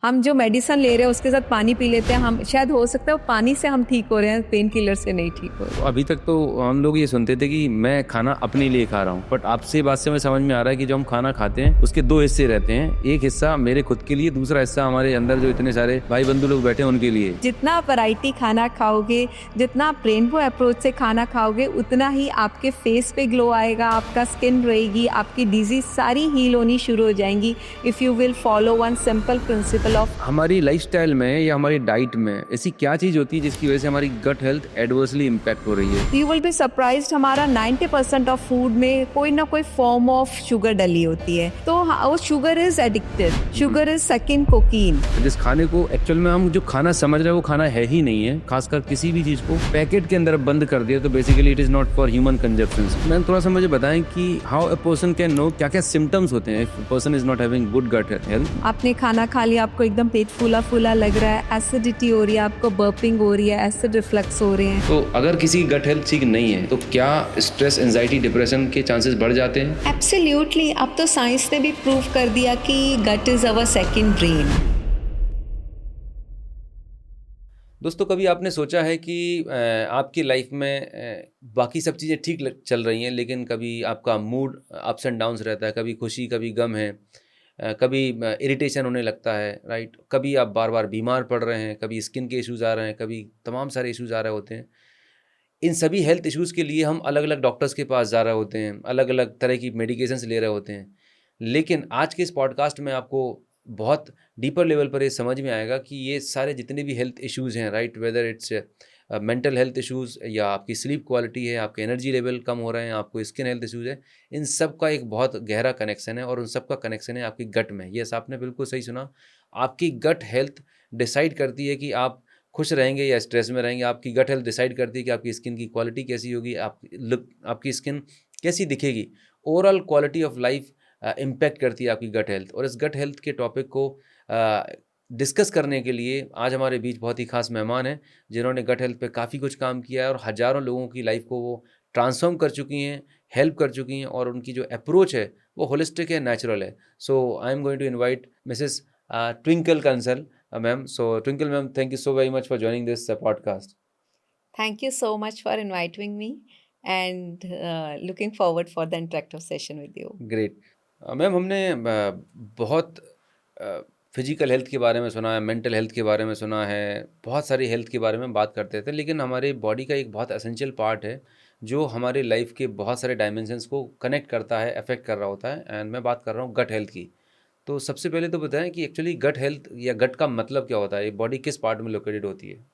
हम जो मेडिसिन ले रहे हैं उसके साथ पानी पी लेते हैं, हम शायद हो सकता है वो पानी से हम ठीक हो रहे हैं, पेन किलर से नहीं ठीक हो रहे। तो अभी तक तो हम लोग ये सुनते थे कि मैं खाना अपने लिए खा रहा हूँ, बट आपसे बात से हमें समझ में आ रहा है कि जो हम खाना खाते हैं उसके दो हिस्से रहते हैं। एक हिस्सा मेरे खुद के लिए, दूसरा हिस्सा हमारे अंदर जो इतने सारे भाई बंधु लोग बैठे हैं उनके लिए। जितना वैरायटी खाना खाओगे, जितना आप रेनबो अप्रोच से खाना खाओगे, उतना ही आपके फेस पे ग्लो आएगा, आपका स्किन रहेगी, आपकी डिजीज सारी हील होनी शुरू हो जाएंगी if you will follow one simple principle of. हमारी लाइफस्टाइल में या हमारी डाइट में ऐसी क्या चीज़ होती है जिसकी वजह से हमारी गट हेल्थ एडवर्सली इम्पैक्ट हो रही है? यू विल बी सरप्राइज्ड, हमारा 90% ऑफ फूड में कोई ना कोई फॉर्म ऑफ शुगर डली होती है। तो वो sugar is addictive, sugar is second cocaine. जिस खाने को एक्चुअल में हम जो खाना समझ रहे हैं वो खाना है ही नहीं है, खासकर किसी भी चीज़ को पैकेट के अंदर बंद कर दिया तो basically it is not for human consumption. Ma'am थोड़ा सा मुझे बताएं कि how a person can know क्या क्या सिम्टम्स होते हैं if person is not having good gut health. आपने खाना खा लिया, आपको एकदम पेट फूला फूला लग रहा है, एसिडिटी हो रही है, आपको बर्पिंग हो रही है, एसिड रिफ्लक्स हो रहे हैं। तो अगर किसी गट हेल्थ ठीक नहीं है तो क्या स्ट्रेस, एंजाइटी, डिप्रेशन के चांसेस बढ़ जाते हैं? एब्सोल्युटली, अब तो साइंस ने भी प्रूव कर दिया कि गट इज अवर सेकंड ब्रेन। दोस्तों, कभी आपने सोचा है कि आपकी लाइफ में बाकी सब चीज़ें ठीक चल रही हैं, लेकिन कभी आपका मूड अप्स एंड डाउन्स रहता है, कभी खुशी कभी गम है, कभी इरिटेशन होने लगता है, राइट? कभी आप बार बार बीमार पड़ रहे हैं, कभी स्किन के इश्यूज़ आ रहे हैं, कभी तमाम सारे इश्यूज़ आ रहे होते हैं। इन सभी हेल्थ इश्यूज़ के लिए हम अलग अलग डॉक्टर्स के पास जा रहे होते हैं, अलग अलग तरह की मेडिकेशंस ले रहे होते हैं। लेकिन आज के इस पॉडकास्ट में आपको बहुत डीपर लेवल पर ये समझ में आएगा कि ये सारे जितने भी हेल्थ इश्यूज़ हैं, right, whether it's mental health issues या आपकी स्लीप क्वालिटी है, आपके एनर्जी लेवल कम हो रहे हैं, आपको स्किन हेल्थ इश्यूज़ है, इन सब का एक बहुत गहरा कनेक्शन है और उन सब का कनेक्शन है आपकी गट में। यस, आपने बिल्कुल सही सुना। आपकी गट हेल्थ डिसाइड करती है कि आप खुश रहेंगे या स्ट्रेस में रहेंगे। आपकी गट हेल्थ डिसाइड करती है कि आपकी स्किन की क्वालिटी कैसी होगी, आपकी स्किन कैसी दिखेगी। Overall quality of life impact करती है आपकी गट हेल्थ। और इस गट हेल्थ के टॉपिक को डिस्कस करने के लिए आज हमारे बीच बहुत ही खास मेहमान हैं, जिन्होंने गट हेल्थ पे काफ़ी कुछ काम किया है और हज़ारों लोगों की लाइफ को वो ट्रांसफॉर्म कर चुकी हैं, हेल्प कर चुकी हैं, और उनकी जो अप्रोच है वो होलिस्टिक है, नेचुरल है। So I am going to invite Mrs Twinkle Kansal, ma'am. So, Twinkle ma'am, thank you so very much for joining this podcast. Thank you so much for inviting me and looking forward for the interactive session with you. Great. Ma'am, हमने बहुत physical health के बारे में सुना है, mental health के बारे में सुना है, बहुत सारी हेल्थ के बारे में बात करते थे, लेकिन हमारे बॉडी का एक बहुत एसेंशियल पार्ट है जो हमारे लाइफ के बहुत सारे डायमेंशंस को कनेक्ट करता है, अफेक्ट कर रहा होता है, एंड मैं बात कर रहा हूँ गट हेल्थ की। तो सबसे पहले तो बताएं कि एक्चुअली गट हेल्थ या गट का मतलब क्या होता है, ये बॉडी किस पार्ट में लोकेटेड होती है?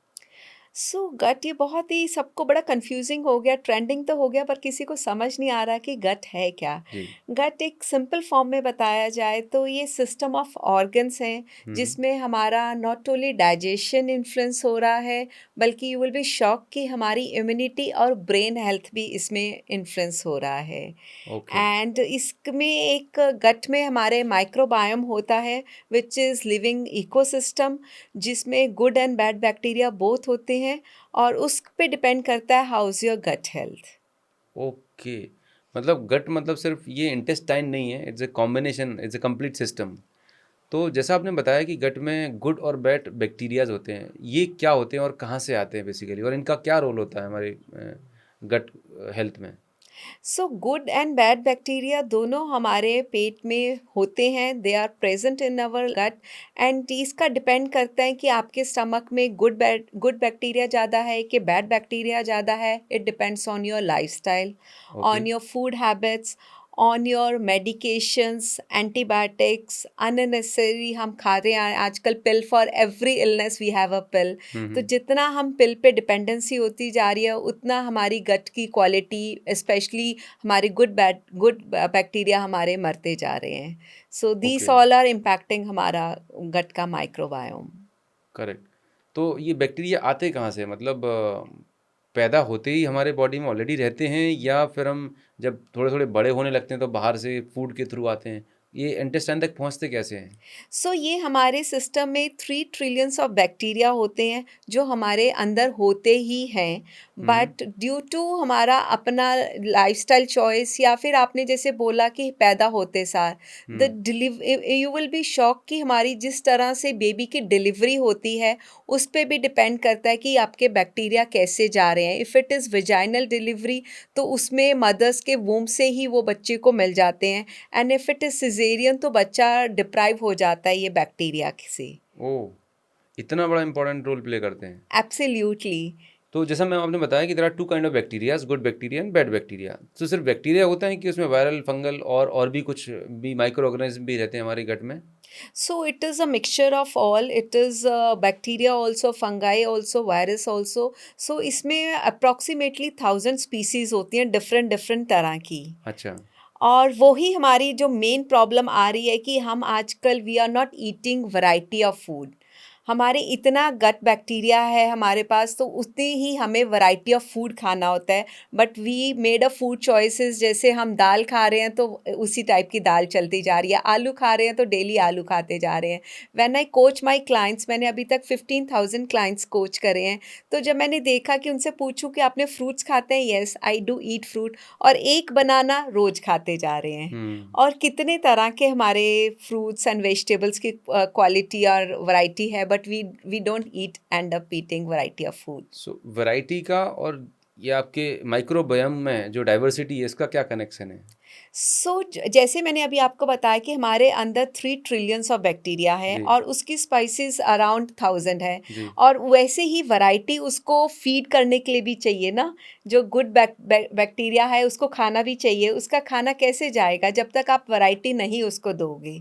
सो गट ये बहुत ही सबको बड़ा कंफ्यूजिंग हो गया, ट्रेंडिंग तो हो गया, पर किसी को समझ नहीं आ रहा कि गट है क्या। जी। गट एक सिंपल फॉर्म में बताया जाए तो ये सिस्टम ऑफ ऑर्गन्स हैं जिसमें हमारा नॉट ओनली डाइजेशन इन्फ्लुएंस हो रहा है, बल्कि यू विल बी शॉक कि हमारी इम्यूनिटी और ब्रेन हेल्थ भी इसमें इन्फ्लुएंस हो रहा है। ओके। एंड इसमें एक गट में हमारे माइक्रोबायोम होता है विच इज़ लिविंग इकोसिस्टम, जिसमें good and bad bacteria both होते हैं, और उस पे डिपेंड करता है how is your gut health. Okay, मतलब गट मतलब सिर्फ ये इंटेस्टाइन नहीं है, it's a combination, it's a complete system. तो जैसा आपने बताया कि गट में गुड और बैड बैक्टीरियाज होते हैं, ये क्या होते हैं और कहाँ से आते हैं बेसिकली, और इनका क्या रोल होता है हमारे गट हेल्थ में? So good and bad bacteria दोनों हमारे पेट में होते हैं, they are present in our gut. And इसका डिपेंड करता है कि आपके स्टमक में गुड बैक्टीरिया ज़्यादा है कि बैड बैक्टीरिया ज़्यादा है। It depends on your lifestyle, okay. On your food habits, on your medications, antibiotics unnecessary हम खा रहे हैं आजकल। Pill for every illness we have a pill. तो जितना हम पिल पे डिपेंडेंसी होती जा रही है, उतना हमारी गट की क्वालिटी, स्पेशली हमारे गुड बैक्टीरिया हमारे मरते जा रहे हैं। सो दीस ओके। ऑल आर इम्पैक्टिंग हमारा गट का माइक्रोबायोम। करेक्ट। तो ये बैक्टीरिया आते कहाँ से, मतलब पैदा होते ही हमारे बॉडी में ऑलरेडी रहते हैं, या फिर हम जब थोड़े थोड़े बड़े होने लगते हैं तो बाहर से फूड के थ्रू आते हैं? ये इंटेस्टाइन तक पहुँचते कैसे हैं? सो ये हमारे सिस्टम में 3 ट्रिलियंस ऑफ बैक्टीरिया होते हैं जो हमारे अंदर होते ही हैं, हुँ, बट ड्यू टू हमारा अपना लाइफस्टाइल चॉइस या फिर आपने जैसे बोला कि पैदा होते सार द हुँ, believe you will be shock कि हमारी जिस तरह से बेबी की डिलीवरी होती है उस पे भी डिपेंड करता है कि आपके बैक्टीरिया कैसे जा रहे हैं। If it is vaginal delivery तो उसमें मदर्स के वूम से ही वो बच्चे को मिल जाते हैं, and if it is caesarean तो बच्चा डिप्राइव हो जाता है ये बैक्टीरिया से। ओह! इतना बड़ा इम्पोर्टेंट रोल प्ले करते हैं। एब्सोल्युटली। तो जैसा मैम आपने बताया कि there are 2 kind of bacterias, good bacteria and bad bacteria. तो सिर्फ़ बैक्टीरिया होता है कि उसमें वायरल, फंगल और भी कुछ भी माइक्रो ऑर्गेनिज़्म भी रहते हैं हमारे गट में? So it is a mixture of all, it is bacteria also, fungi also, virus also. So इसमें अप्रॉक्सीमेटली 1000 स्पीसीज होती हैं डिफरेंट डिफरेंट तरह की। अच्छा। और वही हमारी जो मेन प्रॉब्लम आ रही है कि हम आजकल we are not eating variety of food. हमारे इतना गट बैक्टीरिया है हमारे पास तो उतनी ही हमें वैरायटी ऑफ फूड खाना होता है, but we made a food choices, जैसे हम दाल खा रहे हैं तो उसी टाइप की दाल चलती जा रही है, आलू खा रहे हैं तो डेली आलू खाते जा रहे हैं। When I coach my clients, मैंने अभी तक 15,000 क्लाइंट्स कोच करे हैं, तो जब मैंने देखा कि उनसे पूछूं कि आपने फ्रूट्स खाते हैं, yes I do eat fruit, और एक बनाना रोज खाते जा रहे हैं। हुँ। और कितने तरह के हमारे फ्रूट्स एंड वेजिटेबल्स की क्वालिटी और वैरायटी है, but we don't eat end up eating variety of food. So variety का और ये आपके माइक्रोबायोम में जो डाइवर्सिटी है, इसका क्या कनेक्शन है? सो जैसे मैंने अभी आपको बताया कि हमारे अंदर 3 ट्रिलियंस ऑफ बैक्टीरिया है जी, और उसकी स्पाइसेस अराउंड 1000 है, जी। और वैसे ही वैरायटी उसको फीड करने के लिए भी चाहिए ना। जो गुड बैक्टीरिया है उसको खाना भी चाहिए, उसका खाना कैसे जाएगा जब तक आप वैरायटी नहीं उसको दोगे।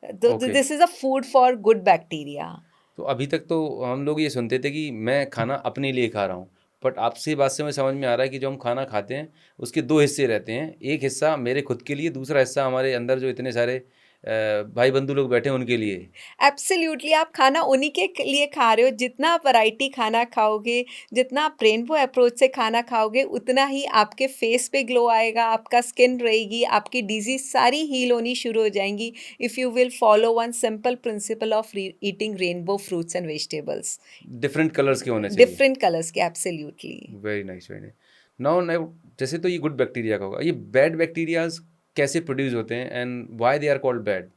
तो okay. This is a food for good bacteria. तो अभी तक तो हम लोग ये सुनते थे कि मैं खाना अपने लिए खा रहा हूँ, बट आपसे बात से मुझे समझ में आ रहा है कि जो हम खाना खाते हैं, उसके 2 हिस्से रहते हैं। एक हिस्सा मेरे खुद के लिए, दूसरा हिस्सा हमारे अंदर जो इतने सारे भाई-बंधु लोग बैठे हैं, उनके लिए। एब्सोल्युटली, आप खाना उन्हीं के लिए खा रहे हो। जितना आप वैरायटी खाना खाओगे, जितना आप रेनबो अप्रोच से खाना खाओगे, उतना ही आपके फेस पे ग्लो आएगा, आपका स्किन रहेगी, आपकी डिजीज़ सारी हील होनी शुरू हो जाएँगी if you will follow one simple principle of री eating rainbow fruits and vegetables. Different colours के होने चाहिए। डिफरेंट कलर्स के, absolutely. Very nice, very nice. Now जैसे तो ये गुड बैक्टीरिया का होगा, ये बैड बैक्टीरियाज़ कैसे प्रोड्यूस होते हैं and why they are called bad?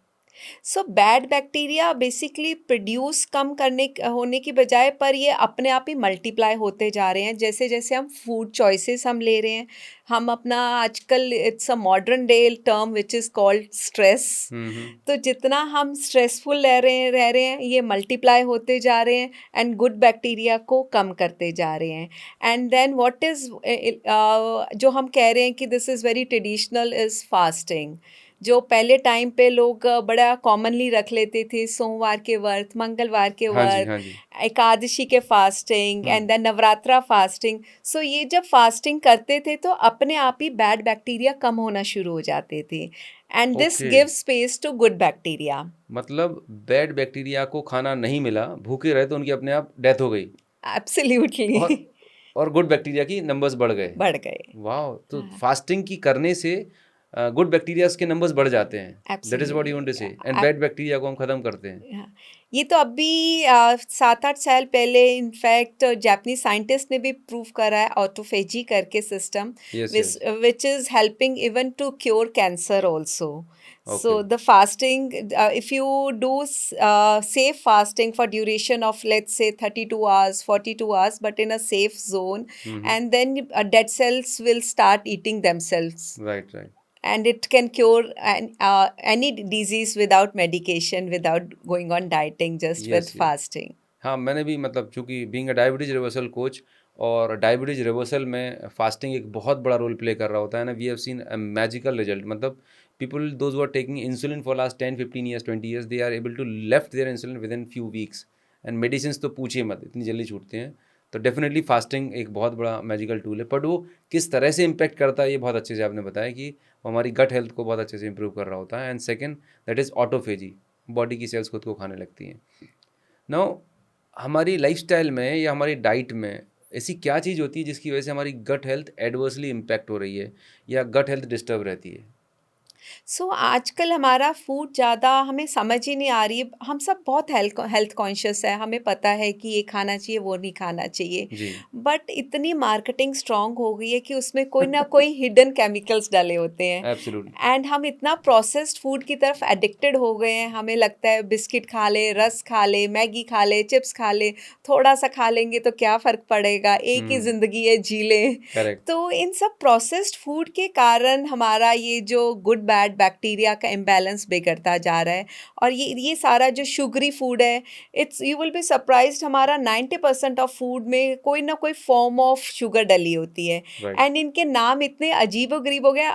So bad bacteria basically produce कम करने होने की बजाय पर ये अपने आप ही मल्टीप्लाई होते जा रहे हैं जैसे जैसे हम फूड चॉइसेस हम ले रहे हैं। हम अपना आजकल it's a modern day term which is called stress. हुँ, हुँ। तो जितना हम स्ट्रेसफुल रह रहे हैं ये मल्टीप्लाई होते जा रहे हैं एंड गुड बैक्टीरिया को कम करते जा रहे हैं। एंड देन व्हाट इज़ जो हम कह रहे हैं कि this is very traditional is fasting. जो पहले टाइम पे लोग बड़ा कॉमनली रख लेते थे, सोमवार के व्रत, मंगलवार के हाँ जी, व्रत, हाँ जी। एकादशी के fasting hmm, and then Navratra fasting. So ये जब फास्टिंग करते थे तो अपने आप ही बैड बैक्टीरिया कम होना शुरू हो जाते थे, and this okay. Gives space to good bacteria. मतलब बैड बैक्टीरिया को खाना नहीं मिला, भूखे रहे तो उनकी अपने आप डेथ हो गई एब्सोल्युटली। और और गुड बैक्टीरिया की नंबर्स बढ़ गए। बढ़ गए। वाओ! तो हाँ, फास्टिंग की करने से गुड बैक्टीरियाज़ के नंबर्स बढ़ जाते हैं। That is what you want to say and absolutely. Bad bacteria को हम खत्म करते हैं। हाँ, ये तो अभी 7-8 साल पहले इनफैक्ट जापानीज़ साइंटिस्ट ने भी प्रूव करा है, ऑटोफेजी करके system, yes, which yes. Which is helping even to cure cancer also. Okay. So the fasting, if you do safe fasting for duration of let's say 32 hours, 42 hours, but in a safe zone, hmm, hmm. and then dead cells will start eating themselves, right, right. and it can cure any disease without medication, without going on dieting, just with yes, yes. fasting. हाँ, मैंने भी मतलब चूँकि being a diabetes reversal coach और diabetes reversal में fasting एक बहुत बड़ा रोल प्ले कर रहा होता है ना, we have seen a magical result मतलब people those who are taking insulin for last 10, 15 years, 20 years they are able to left their insulin within few weeks and medicines तो पूछिए मत, इतनी जल्दी छूटते हैं। तो डेफ़िनेटली फास्टिंग एक बहुत बड़ा मैजिकल टूल है, बट वो किस तरह से इम्पैक्ट करता है ये बहुत अच्छे से आपने बताया कि वो हमारी गट हेल्थ को बहुत अच्छे से इम्प्रूव कर रहा होता है and second that is autophagy, body की सेल्स खुद को खाने लगती हैं। नाउ हमारी लाइफ़स्टाइल में या हमारी डाइट में ऐसी क्या चीज़ होती है जिसकी वजह से हमारी गट हेल्थ एडवर्सली इम्पैक्ट हो रही है या गट हेल्थ डिस्टर्ब रहती है? सो आजकल हमारा फूड ज़्यादा हमें समझ ही नहीं आ रही है। हम सब बहुत हेल्थ कॉन्शियस है, हमें पता है कि ये खाना चाहिए, वो नहीं खाना चाहिए। जी। बट इतनी मार्केटिंग स्ट्रांग हो गई है कि उसमें कोई ना कोई हिडन केमिकल्स डाले होते हैं। एब्सोल्युटली। एंड हम इतना प्रोसेस्ड फूड की तरफ एडिक्टेड हो गए हैं, हमें लगता है बिस्किट खा ले, रस खा ले, मैगी खा ले, चिप्स खा ले, थोड़ा सा खा लेंगे तो क्या फ़र्क पड़ेगा, एक ही हुँ, ज़िंदगी है, जी लें। करेक्ट। तो इन सब प्रोसेस्ड फूड के कारण हमारा ये जो गुड बैड बैक्टीरिया का इम्बैलेंस बिगड़ता जा रहा है। और ये सारा जो शुगरी फूड है, it's you will be surprised, हमारा 90% ऑफ फूड में कोई ना कोई फॉर्म ऑफ शुगर डली होती है। राइट। एंड इनके नाम इतने अजीबो-गरीब हो गए,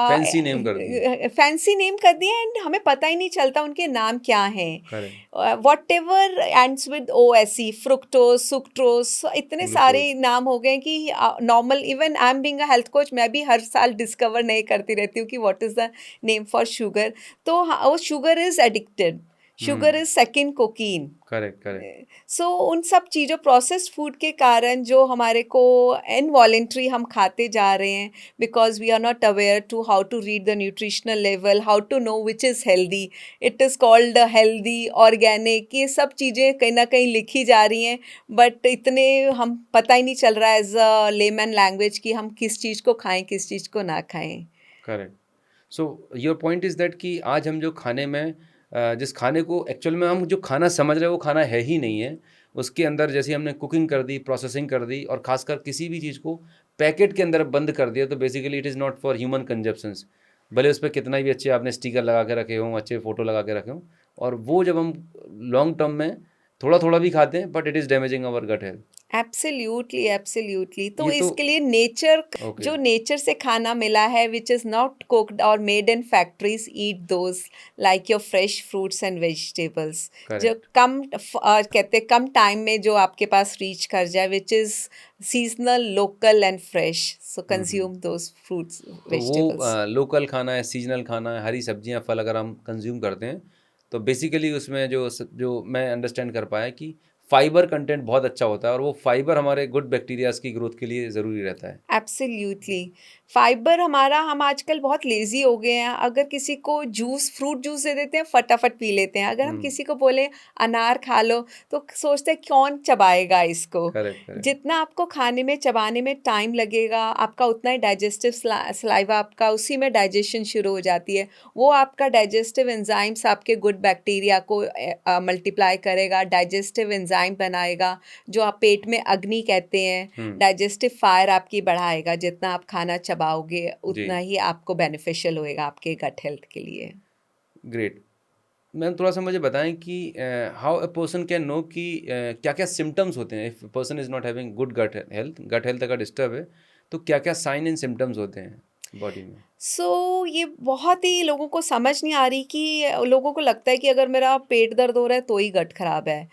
फैंसी नेम कर दिए। फैंसी नेम कर दिए एंड हमें पता ही नहीं चलता उनके नाम क्या हैं। Correct. Whatever ends with OSE, fructose, sucrose, इतने सारे ग्लूकोज़। नाम हो गए कि normal, even I am being a health coach, मैं भी हर साल डिस्कवर नहीं करती रहती हूँ कि what is the name for sugar. तो वो sugar is addicted, sugar hmm, is second cocaine. Correct, correct. So उन सब चीज़ों, प्रोसेस्ड फूड के कारण जो हमारे को इनवॉलेंट्री हम खाते जा रहे हैं, because we are not aware to how to read the nutritional level, how to know which is healthy, it is called healthy, organic, ये सब चीज़ें कहीं ना कहीं लिखी जा रही हैं। बट इतने हम पता ही नहीं चल रहा है एज अ लेमन लैंग्वेज कि हम किस चीज़ को खाएं, किस चीज़ को ना खाएं। Correct. So your point is that कि आज हम जो खाने में जिस खाने को एक्चुअल में हम जो खाना समझ रहे हैं वो खाना है ही नहीं है। उसके अंदर जैसे हमने कुकिंग कर दी, प्रोसेसिंग कर दी और ख़ासकर किसी भी चीज़ को पैकेट के अंदर बंद कर दिया तो basically it is not for human consumptions. भले उस पे कितना भी अच्छे आपने स्टिकर लगा के रखे हों, अच्छे फ़ोटो लगा के रखे हों और वो जब हम लॉन्ग टर्म में थोड़ा-थोड़ा भी खाते हैं but it is damaging our gut health. Absolutely, absolutely. तो ये तो इसके लिए नेचर, ओके। जो नेचर से खाना मिला है, विच इज़ नॉट कुक्ड और made in factories, eat those, like your fresh fruits and vegetables, जो करेक्ट। कहते कम टाइम में जो आपके पास रीच कर जाए, which is seasonal, local and fresh, so hmm, hmm. Consume those fruits, तो वो वेजिटेबल्स। लोकल खाना है, सीज़नल खाना है, हरी सब्जियाँ, फल अगर हम कंज़्यूम करते हैं, तो बेसिकली उसमें जो मैं अंडरस्टैंड कर पाया कि फाइबर कंटेंट बहुत अच्छा होता है और वो फाइबर हमारे गुड बैक्टीरियाज़ की ग्रोथ के लिए ज़रूरी रहता है। एब्सोल्युटली। फाइबर हमारा, हम आजकल बहुत लेज़ी हो गए हैं, अगर किसी को जूस, फ्रूट जूस दे देते हैं, फटाफट पी लेते हैं। अगर हम हुँ, किसी को बोलें अनार खा लो, तो सोचते हैं कौन चबाएगा इसको। Correct, correct. जितना आपको खाने में, चबाने में टाइम लगेगा, आपका उतना ही डाइजेस्टिव सलाइवा, आपका उसी में डाइजेशन शुरू हो जाती है। वो आपका डाइजेस्टिव एंजाइम्स आपके गुड बैक्टीरिया को मल्टीप्लाई करेगा, डाइजेस्टिव एंजाइम बनाएगा, जो आप पेट में अग्नि कहते हैं, हुँ, डाइजेस्टिव फायर आपकी बढ़ाएगा। जितना आप खाना चबाओगे जी, उतना ही आपको बेनिफिशियल होएगा आपके गट हेल्थ के लिए। ग्रेट। मैम थोड़ा-सा मुझे बताएँ कि how a person can know कि क्या-क्या सिम्पटम्स होते हैं if person is not having good gut health अगर डिस्टर्ब है, तो क्या-क्या साइन एंड सिम्पटम्स होते हैं बॉडी में? ये बहुत ही लोगों को समझ नहीं आ रही कि लोगों को लगता है कि अगर मेरा पेट दर्द हो रहा है तो ही गट खराब है।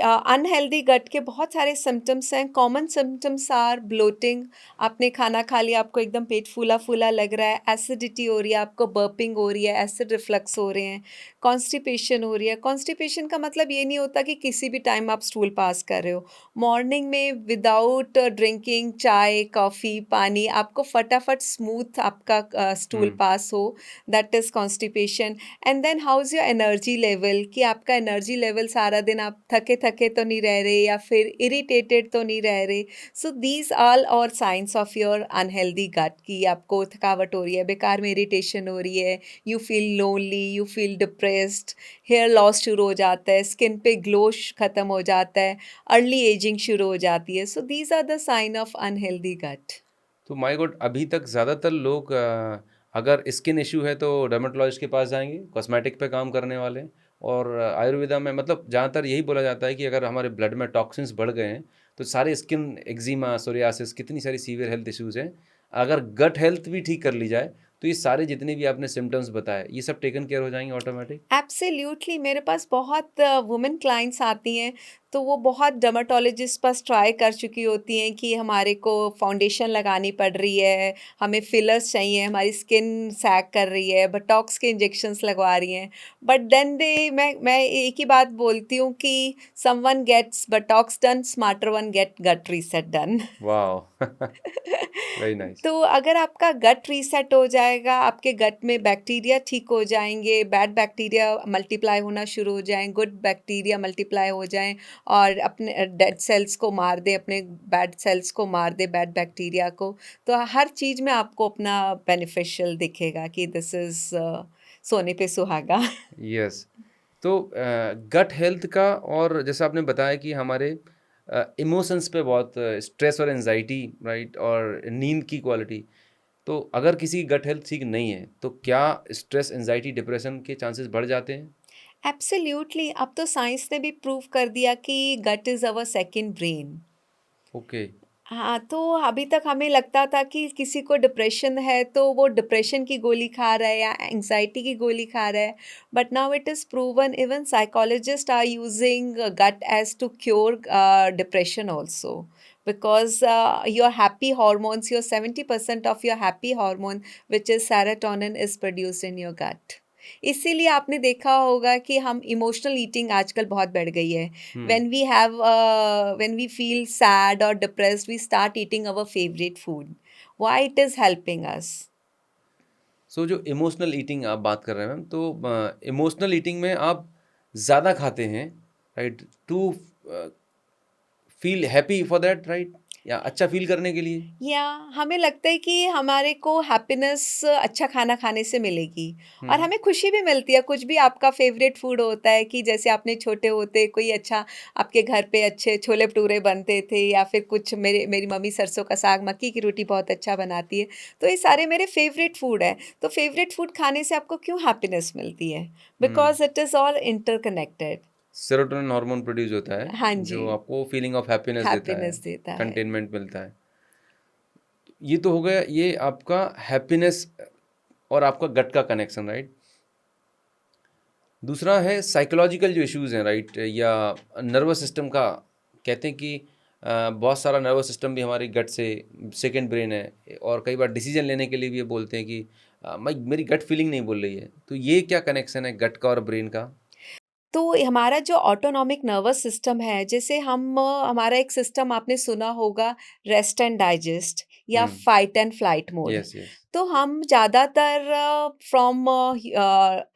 अनहेल्दी गट के बहुत सारे सिम्पटम्स हैं। कॉमन सिम्पटम्स आर ब्लोटिंग, आपने खाना खा लिया, आपको एकदम पेट फूला फूला लग रहा है, एसिडिटी हो रही है, आपको बर्पिंग हो रही है, एसिड रिफ्लक्स हो रहे हैं, कॉन्स्टिपेशन हो रही है। कॉन्स्टिपेशन का मतलब ये नहीं होता कि किसी भी टाइम आप स्टूल पास कर रहे हो। मॉर्निंग में विदाउट ड्रिंकिंग चाय, कॉफ़ी, पानी, आपको फटाफट स्मूथ आपका स्टूल हुँ, पास हो, that is constipation. And then how is your energy level, कि आपका एनर्जी लेवल सारा दिन आप थके-थके तो नहीं रह रहे या फिर इरिटेटेड तो नहीं रह रहे। सो दीज़ ऑल और साइंस ऑफ योर अनहेल्दी गट, कि आपको थकावट हो रही है, बेकार में इरिटेशन हो रही है, you feel lonely, you feel depressed, hair loss शुरू हो जाता है, स्किन पे ग्लो ख़त्म हो जाता है, अर्ली एजिंग शुरू हो जाती है। So these are the sign of unhealthy gut. तो माय गॉड अभी तक ज़्यादातर लोग अगर स्किन इश्यू है तो डर्मेटोलॉजिस्ट के पास जाएँगे, कॉस्मेटिक पे काम करने वाले और आयुर्वेदा में मतलब ज़्यादातर यही बोला जाता है कि अगर हमारे ब्लड में टॉक्सिन्स बढ़ गए हैं, तो सारे स्किन एक्जिमा, सोरियासिस कितनी सारी सीवियर हेल्थ इश्यूज़ हैं। अगर गट हेल्थ भी ठीक कर ली जाए, तो ये सारे जितने भी आपने सिम्पटम्स बताए, ये सब टेकन केयर हो जाएँगे ऑटोमेटिक? एब्सोल्युटली, मेरे पास बहुत वुमेन क्लाइंट्स आती हैं, तो वो बहुत डर्मेटोलॉजिस्ट पास ट्राई कर चुकी होती हैं कि हमारे को फाउंडेशन लगानी पड़ रही है, हमें फिलर्स चाहिए, हमारी स्किन सैग कर रही है, बोटॉक्स के इंजेक्शंस लगवा रही हैं। बट देन दे मैं एक ही बात बोलती हूँ कि someone gets Botox done, smarter one get gut reset done. वाह! Very nice. तो अगर आपका गट रीसेट हो जाएगा, आपके गट में बैक्टीरिया ठीक हो जाएँगे, बैड बैक्टीरिया मल्टीप्लाई होना शुरू हो जाएँ, गुड बैक्टीरिया मल्टीप्लाई हो जाएँ और अपने डेड सेल्स को मार दें, अपने बैड सेल्स को मार दें, बैड बैक्टीरिया को, तो हर चीज़ में आपको अपना बेनिफिशियल दिखेगा कि दिस इज़ सोने पे सुहागा। यस। तो गट हेल्थ का और जैसा आपने बताया कि हमारे इमोशंस पे बहुत स्ट्रेस और एंजाइटी, राइट, और नींद की क्वालिटी, तो अगर किसी की गट हेल्थ ठीक नहीं है तो क्या स्ट्रेस, एंजाइटी, डिप्रेशन के चांसेस बढ़ जाते हैं? एब्सोल्यूटली, अब तो साइंस ने भी प्रूव कर दिया कि gut is our second brain. Okay. हाँ, तो अभी तक हमें लगता था कि किसी को डिप्रेशन है तो वो डिप्रेशन की गोली खा रहा है या एंग्जायटी की गोली खा रहा है। But now it is proven, even psychologist are using gut as to cure depression also, because your happy hormones, your 70% of your happy hormone which is serotonin is produced in your gut. इसीलिए आपने देखा होगा कि हम emotional eating आजकल बहुत बढ़ गई है। हुँ। When we feel sad or depressed, we start eating our favorite food. Why it is helping us? सो जो इमोशनल ईटिंग आप बात कर रहे हैं मैम, तो इमोशनल ईटिंग में आप ज़्यादा खाते हैं, right, to feel happy for that, right, या अच्छा फील करने के लिए? या हमें लगता है कि हमारे को हैप्पीनेस अच्छा खाना खाने से मिलेगी हुँ, और हुँ। हमें खुशी भी मिलती है। कुछ भी आपका फेवरेट फूड होता है कि जैसे आपने छोटे होते कोई अच्छा आपके घर पे अच्छे छोले भटूरे बनते थे या फिर कुछ मेरी मम्मी सरसों का साग, मक्की की रोटी बहुत अच्छा बनाती है। तो ये सारे मेरे फेवरेट फूड है। तो फेवरेट फूड खाने से आपको क्यों हैप्पीनेस मिलती है? Hmm. Because it is all interconnected. Serotonin hormone produce होता है, हाँ जी, जो आपको फीलिंग ऑफ हैप्पीनेस देता है, हैप्पीनेस देता है। कंटेनमेंट मिलता है। ये तो हो गया ये आपका हैप्पीनेस और आपका गट का कनेक्शन, राइट? दूसरा है साइकोलॉजिकल जो इश्यूज़ हैं, राइट, या नर्वस सिस्टम का, कहते हैं कि बहुत सारा नर्वस सिस्टम भी हमारी गट से सेकंड ब्रेन है, और कई बार डिसीजन लेने के लिए भी ये बोलते हैं कि मैं मेरी गट फीलिंग नहीं बोल रही है। तो ये क्या कनेक्शन है गट का और ब्रेन का? तो हमारा जो ऑटोनॉमिक नर्वस सिस्टम है, जैसे हमारा एक सिस्टम आपने सुना होगा, रेस्ट एंड डाइजेस्ट या hmm. Fight and flight mode. Yes, yes. तो हम ज़्यादातर फ्रॉम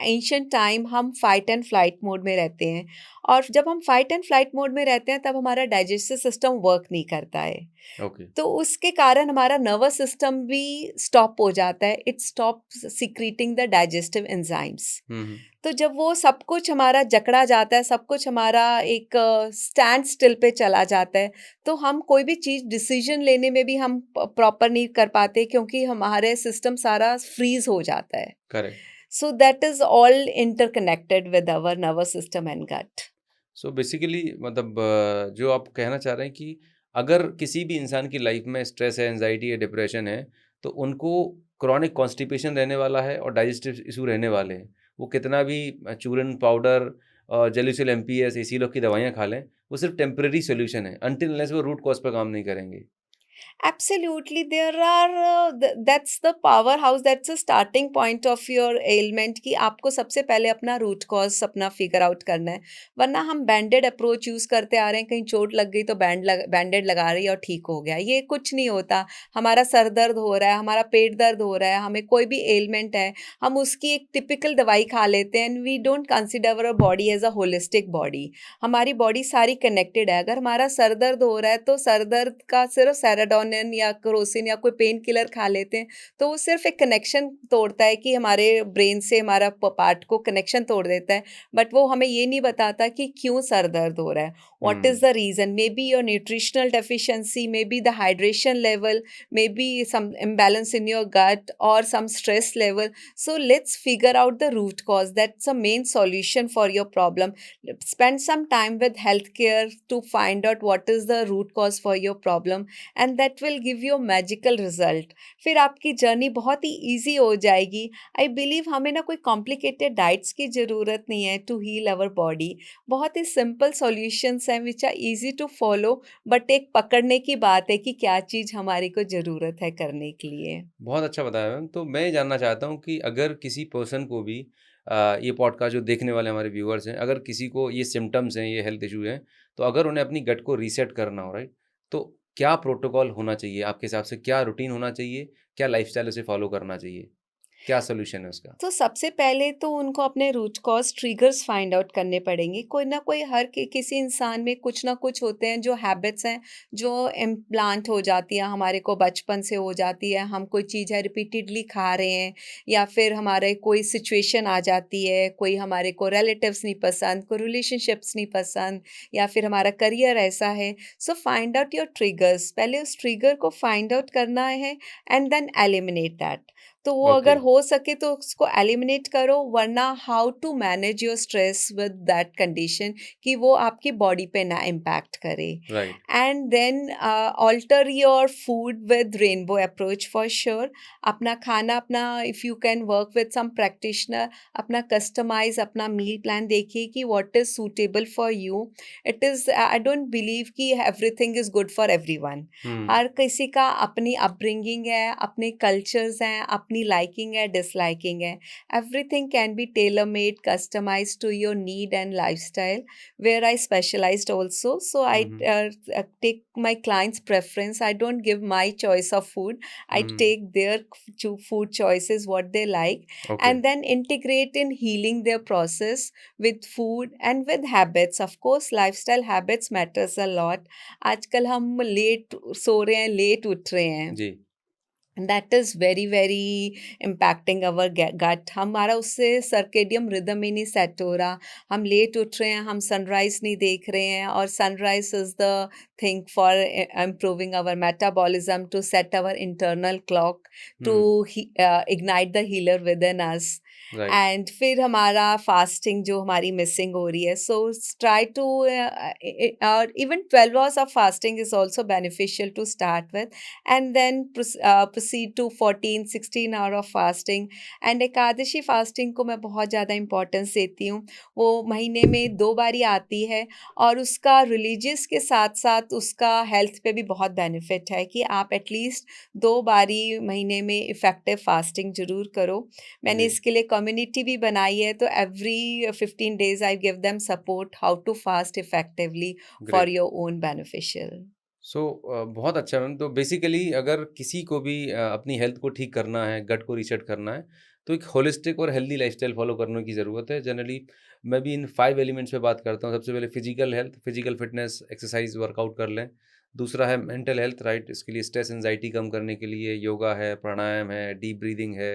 एंशिएंट टाइम हम फाइट एंड फ्लाइट मोड में रहते हैं और जब हम फाइट एंड फ्लाइट मोड में रहते हैं तब हमारा डाइजेस्टिव सिस्टम वर्क नहीं करता है। ओके। तो उसके कारण हमारा नर्वस सिस्टम भी स्टॉप हो जाता है, it stops secreting the digestive enzymes. Hmm, हुँ। तो जब वो सब कुछ हमारा जकड़ा जाता है, सब कुछ हमारा एक स्टैंड स्टिल पे चला जाता है, तो हम कोई भी चीज़ डिसीजन लेने में भी हम प्रॉपर नहीं कर पाते क्योंकि हमारे सिस्टम सारा फ्रीज हो जाता है। Correct. So that is all interconnected with our nervous system and gut. So basically मतलब जो आप कहना चाह रहे हैं कि अगर किसी भी इंसान की लाइफ में स्ट्रेस है, एंजाइटी है, डिप्रेशन है, तो उनको क्रॉनिक कॉन्स्टिपेशन रहने वाला है और डाइजेस्टिव इशू रहने वाले हैं। वो कितना भी चूरन पाउडर और जेलुसिल एमपीएस, एसी लॉक की दवाइयाँ खा लें, वो सिर्फ टेम्परेरी सॉल्यूशन है, अनटिल अनलेस वो रूट कॉज पे काम नहीं करेंगे। Absolutely, there are that's the powerhouse, that's the starting point of your ailment कि आपको सबसे पहले अपना रूट कॉज अपना फिगर आउट करना है। वरना हम बैंडेड अप्रोच यूज़ करते आ रहे हैं, कहीं चोट लग गई तो बैंडेड लगा रही है और ठीक हो गया, ये कुछ नहीं होता। हमारा सर दर्द हो रहा है, हमारा पेट दर्द हो रहा है, हमें कोई भी एलिमेंट है, हम उसकी एक टिपिकल दवाई खा लेते हैं and we don't consider our body as a holistic body. हमारी बॉडी सारी कनेक्टेड है। अगर हमारा सर दर्द हो रहा है तो सर दर्द का सिर्फ सेराडोनिन या क्रोसिन या कोई पेन किलर खा लेते हैं, तो वो सिर्फ एक कनेक्शन तोड़ता है कि हमारे ब्रेन से हमारा पार्ट को कनेक्शन तोड़ देता है, बट वो हमें ये नहीं बताता कि क्यों सर दर्द हो रहा है, what is hmm. The reason. Maybe your nutritional deficiency, maybe the hydration level, maybe some imbalance in your gut or some stress level. So let's figure out the root cause. That's the main solution for your problem. Spend some time with healthcare to find out what is the root cause for your problem, and and that will give you magical result. फिर आपकी journey बहुत ही easy हो जाएगी। I believe हमें ना कोई complicated diets की ज़रूरत नहीं है टू हील आवर बॉडी। बहुत ही सिंपल सॉल्यूशंस हैं which are easy to follow, but एक पकड़ने की बात है कि क्या चीज़ हमारी को ज़रूरत है करने के लिए। बहुत अच्छा बताया मैम। तो मैं ये जानना चाहता हूँ कि अगर किसी पर्सन को भी ये पॉडकास्ट जो देखने वाले हमारे व्यूअर्स हैं, अगर किसी को ये सिम्पटम्स हैं, ये हेल्थ इश्यू हैं, तो अगर उन्हें अपनी गट को रीसेट करना हो, राइट? तो क्या प्रोटोकॉल होना चाहिए आपके हिसाब से? क्या रूटीन होना चाहिए? क्या लाइफ़स्टाइल उसे फ़ॉलो करना चाहिए? क्या सॉल्यूशन है उसका? तो सबसे पहले तो उनको अपने root cause triggers find out करने पड़ेंगे। कोई ना कोई हर किसी इंसान में कुछ ना कुछ होते हैं जो हैबिट्स हैं, जो इम्प्लांट हो जाती है, हमारे को बचपन से हो जाती है। हम कोई चीज़ है रिपीटेडली खा रहे हैं, या फिर हमारे कोई सिचुएशन आ जाती है, कोई हमारे को रिलेटिव्स नहीं पसंद, कोई रिलेशनशिप्स नहीं पसंद, या फिर हमारा करियर ऐसा है। So find out your triggers. पहले उस ट्रिगर को फाइंड आउट करना है एंड देन एलिमिनेट दैट। तो वो ओके, अगर हो सके तो उसको एलिमिनेट करो, वरना how to manage your stress with that condition कि वो आपकी बॉडी पे ना इम्पैक्ट करे। Right. And then alter your food with rainbow approach for sure. अपना खाना, अपना if you can work with some practitioner, अपना कस्टमाइज अपना मील प्लान देखिए कि what is suitable for you. It is I don't believe कि everything is good for everyone. Hmm, हर किसी का अपनी अपब्रिंगिंग है, अपने कल्चर्स हैं, अपनी लाइकिंग है, डिसलाइकिंग है। Everything can be tailor made, customised to your need and lifestyle, where I specialised also. So I hmm, hmm, take my clients' preference. I don't give my choice of food. I hmm, take their food choices, what they like, okay, and then integrate in healing their process with food and with habits. Of course, lifestyle habits matters a lot. आजकल हम late सो रहे हैं, late उठ रहे हैं, जी, that is very very impacting our gut. हमारा उससे सर्केडियम रिदम ही नहीं सेट हो रहा। हम लेट उठ रहे हैं, हम सनराइज नहीं देख रहे हैं, और sunrise is the thing for improving our metabolism, to set our internal clock, to हुँ, ignite the healer within us. Right, and फिर हमारा फास्टिंग जो हमारी मिसिंग हो रही है, सो ट्राई टू, और even 12 hours of fasting is also beneficial to start with, and then proceed to 14-16 hour of fasting. And Ekadashi fasting को मैं बहुत ज़्यादा इम्पोर्टेंस देती हूँ। वो महीने में 2 बार ही आती है, और उसका रिलीजियस के साथ-साथ उसका हेल्थ पे भी बहुत बेनिफिट है कि आप एटलीस्ट 2 बारी महीने में इफ़ेक्टिव फास्टिंग ज़रूर करो। मैंने जी, इसके लिए कम्युनिटी भी बनाई है, तो every 15 days I give them support how to fast effectively for great. Your own beneficial. So बहुत अच्छा मैम। तो बेसिकली अगर किसी को भी अपनी हेल्थ को ठीक करना है, गट को रीसेट करना है, तो एक होलिस्टिक और हेल्दी लाइफ़स्टाइल फ़ॉलो करने की ज़रूरत है। जनरली मैं भी इन 5 एलिमेंट्स पे बात करता हूँ। सबसे पहले physical health, physical fitness, exercise, workout कर लें। दूसरा है मेंटल हेल्थ, राइट? इसके लिए स्ट्रेस, एंग्ज़ायटी कम करने के लिए योगा है, प्राणायाम है, डीप ब्रीथिंग है,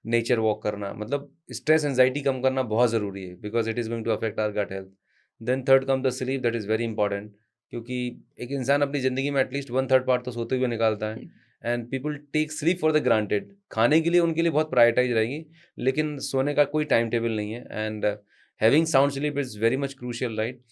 नेचर वॉक करना। मतलब स्ट्रेस, एंग्ज़ायटी कम करना बहुत ज़रूरी है because it is going to affect our gut health. Then third come the sleep, that is very important. क्योंकि एक इंसान अपनी ज़िंदगी में एटलीस्ट 1/3 पार्ट तो सोते हुए निकालता है, and people take sleep for the granted. खाने के लिए उनके लिए बहुत प्रायोरिटाइज़ रहेगी, लेकिन सोने का कोई टाइम टेबल नहीं है, and having sound sleep is very much crucial, right?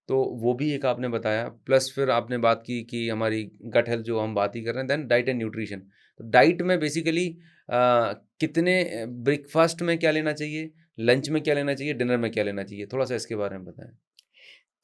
तो वो भी एक आपने बताया, प्लस फिर आपने बात की कि हमारी गट हेल्थ जो हम बात ही कर रहे हैं, देन डाइट एंड न्यूट्रिशन। तो डाइट में बेसिकली कितने ब्रेकफ़ास्ट में क्या लेना चाहिए, लंच में क्या लेना चाहिए, डिनर में क्या लेना चाहिए? थोड़ा-सा इसके बारे में बताएँ।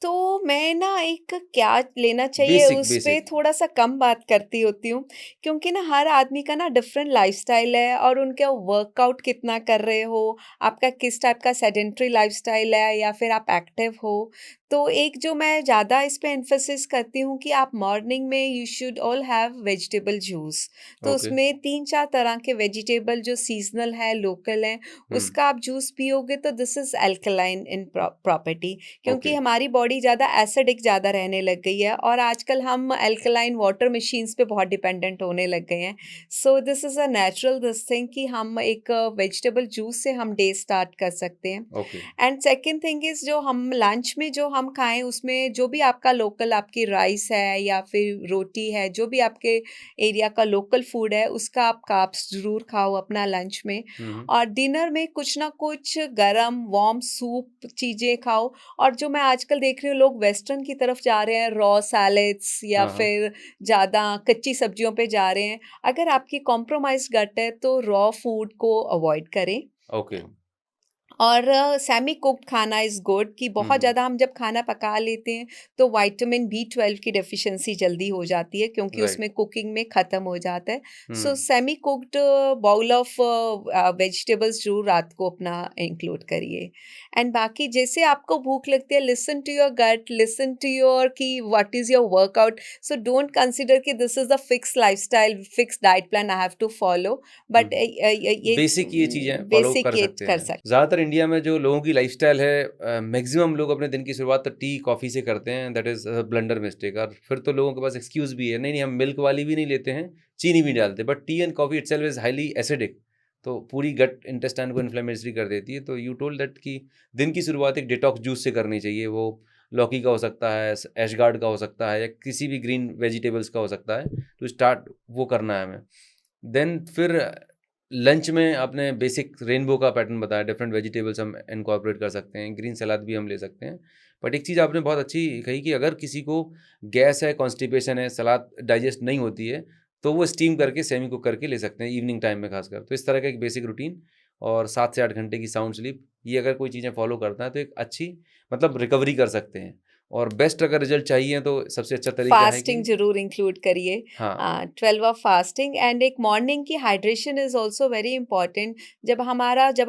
तो मैं ना एक क्या लेना चाहिए बेसिक, उस पे बेसिक। थोड़ा-सा कम बात करती होती हूँ, क्योंकि ना हर आदमी का ना डिफरेंट लाइफ़स्टाइल है, और उनका वर्कआउट कितना कर रहे हो, आपका किस टाइप का सेडेंटरी लाइफ़स्टाइल है, या फिर आप एक्टिव हो। तो एक जो मैं ज़्यादा इस पे एम्फसिस करती हूँ कि आप मॉर्निंग में you should all have vegetable juice. तो ओके। उसमें 3-4 तरह के वेजिटेबल जो सीज़नल है, लोकल हैं, हुँ, उसका आप जूस पियोगे तो this is alkaline in property. Okay, क्योंकि हमारी बॉडी ज़्यादा एसिडिक ज़्यादा रहने लग गई है, और आजकल हम अल्कलाइन वाटर मशीन्स पे बहुत डिपेंडेंट होने लग गए हैं। So this is a natural this thing कि हम एक वेजिटेबल जूस से हम डे स्टार्ट कर सकते हैं। Okay. And second thing is जो हम लंच में जो हम हम खाएं उसमें जो भी आपका लोकल आपकी राइस है या फिर रोटी है, जो भी आपके एरिया का लोकल फूड है उसका आप कार्ब्स ज़रूर खाओ अपना लंच में। हम्म। और डिनर में कुछ ना कुछ गरम वार्म सूप चीज़ें खाओ। और जो मैं आजकल देख रही हूँ लोग वेस्टर्न की तरफ जा रहे हैं, रॉ सैलेड्स या हाँ हाँ। फिर ज़्यादा कच्ची सब्जियों पे जा रहे हैं। अगर आपकी कॉम्प्रोमाइज़ गट है तो रॉ फूड को अवॉइड करें। ओके। और सेमी कुक्ड खाना इज़ गुड कि बहुत हम्म। ज़्यादा हम जब खाना पका लेते हैं तो विटामिन B12 की डेफिशिएंसी जल्दी हो जाती है क्योंकि राइट। उसमें कुकिंग में ख़त्म हो जाता है। So hmm. Semi cooked bowl of vegetables ज़रूर रात को अपना इंक्लूड करिए। एंड बाकी जैसे आपको भूख लगती है, listen to your gut, listen to your कि what is your workout. So don't consider कि this is the fix lifestyle, fix diet plan I have to follow. But ये बेसिक ये चीज़ें फॉलो बेसिक कर ये सकते कर हैं। सकते। ज़्यादातर इंडिया में जो लोगों की लाइफ़स्टाइल है, मैक्सिमम लोग अपने दिन की शुरुआत तो टी, कॉफ़ी से करते हैं, that is a blunder mistake. और फिर तो लोगों के पास एक्सक्यूज़ भी है, नहीं, नहीं हम मिल्क वाली भी नहीं लेते हैं, चीनी भी डालते हैं, but T and coffee itself is highly acidic, तो पूरी गट इंटेस्टाइन को इन्फ्लेमेटरी कर देती है। तो यू टोल्ड दैट कि दिन की शुरुआत एक डिटॉक्स जूस से करनी चाहिए, वो लौकी का हो सकता है, ऐशगार्ड का हो सकता है, या किसी भी ग्रीन वेजिटेबल्स का हो सकता है, तो स्टार्ट वो करना है हमें। देन फिर लंच में आपने बेसिक रेनबो का पैटर्न बताया, डिफरेंट वेजिटेबल्स हम इनकॉर्पोरेट कर सकते हैं, ग्रीन सलाद भी हम ले सकते हैं। बट एक चीज़ आपने बहुत अच्छी कही कि अगर किसी को गैस है, कॉन्स्टिपेशन है, सलाद डाइजेस्ट नहीं होती है, तो वो स्टीम करके सेमी कुक करके ले सकते हैं इवनिंग टाइम में खासकर। तो इस तरह का एक बेसिक रूटीन और 7 से 8 घंटे की साउंड स्लीप, ये अगर कोई चीज़ें फॉलो करता है तो एक अच्छी मतलब रिकवरी कर सकते हैं। और बेस्ट अगर रिजल्ट चाहिए तो सबसे अच्छा तरीका है कि फास्टिंग ज़रूर इंक्लूड करिए। हाँ। 12 ऑफ फास्टिंग एंड एक मॉर्निंग की hydration is also very important. जब